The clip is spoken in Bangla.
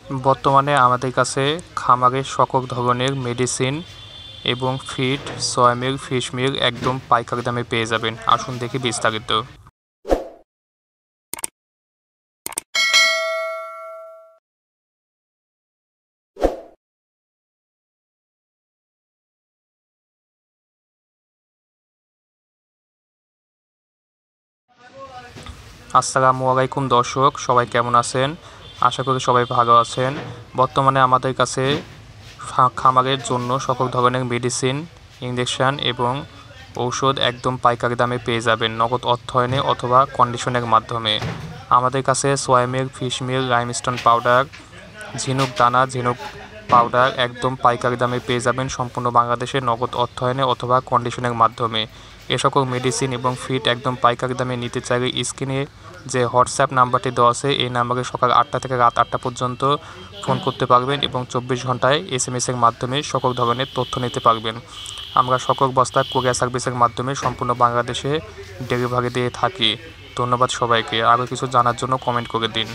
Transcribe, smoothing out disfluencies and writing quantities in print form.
বর্তমানে আমাদের কাছে খামারে সকল ধরনের মেডিসিন এবং feed, soya milk, fish milk একদম পাইকারি দামে পেয়ে যাবেন। আসুন দেখি বিস্তারিত। আসসালামু আলাইকুম দর্শক, সবাই কেমন আছেন? আশা করি সবাই ভালো আছেন। বর্তমানে আমাদের কাছে খামারের জন্য সকল ধরনের মেডিসিন, ইনজেকশন এবং ঔষধ একদম পাইকারি দামে পেয়ে যাবেন, নগদ অর্থায়নে অথবা কন্ডিশনের মাধ্যমে। আমাদের কাছে soya milk, fish milk, limestone powder, ঝিনুক দানা, ঝিনুক পাউডার একদম পাইকারি দামে পেয়ে যাবেন সম্পূর্ণ বাংলাদেশে, নগদ অর্থায়নে অথবা কন্ডিশনের মাধ্যমে। এ সকল মেডিসিন এবং ফিড একদম পাইকারি দামে নিতে চাইলে স্ক্রিনে যে হোয়াটসঅ্যাপ নাম্বারটি দেওয়া আছে এই নাম্বারে সকাল 8টা থেকে রাত 8টা পর্যন্ত ফোন করতে পারবেন এবং 24 ঘন্টায় SMS-এর মাধ্যমে সকল ধরনের তথ্য নিতে পারবেন। আমরা সকল বস্তা কুরিয়ার সার্ভিসের মাধ্যমে সম্পূর্ণ বাংলাদেশে ডেলিভারি দিয়ে থাকি। ধন্যবাদ সবাইকে। আরও কিছু জানার জন্য কমেন্ট করে দিন।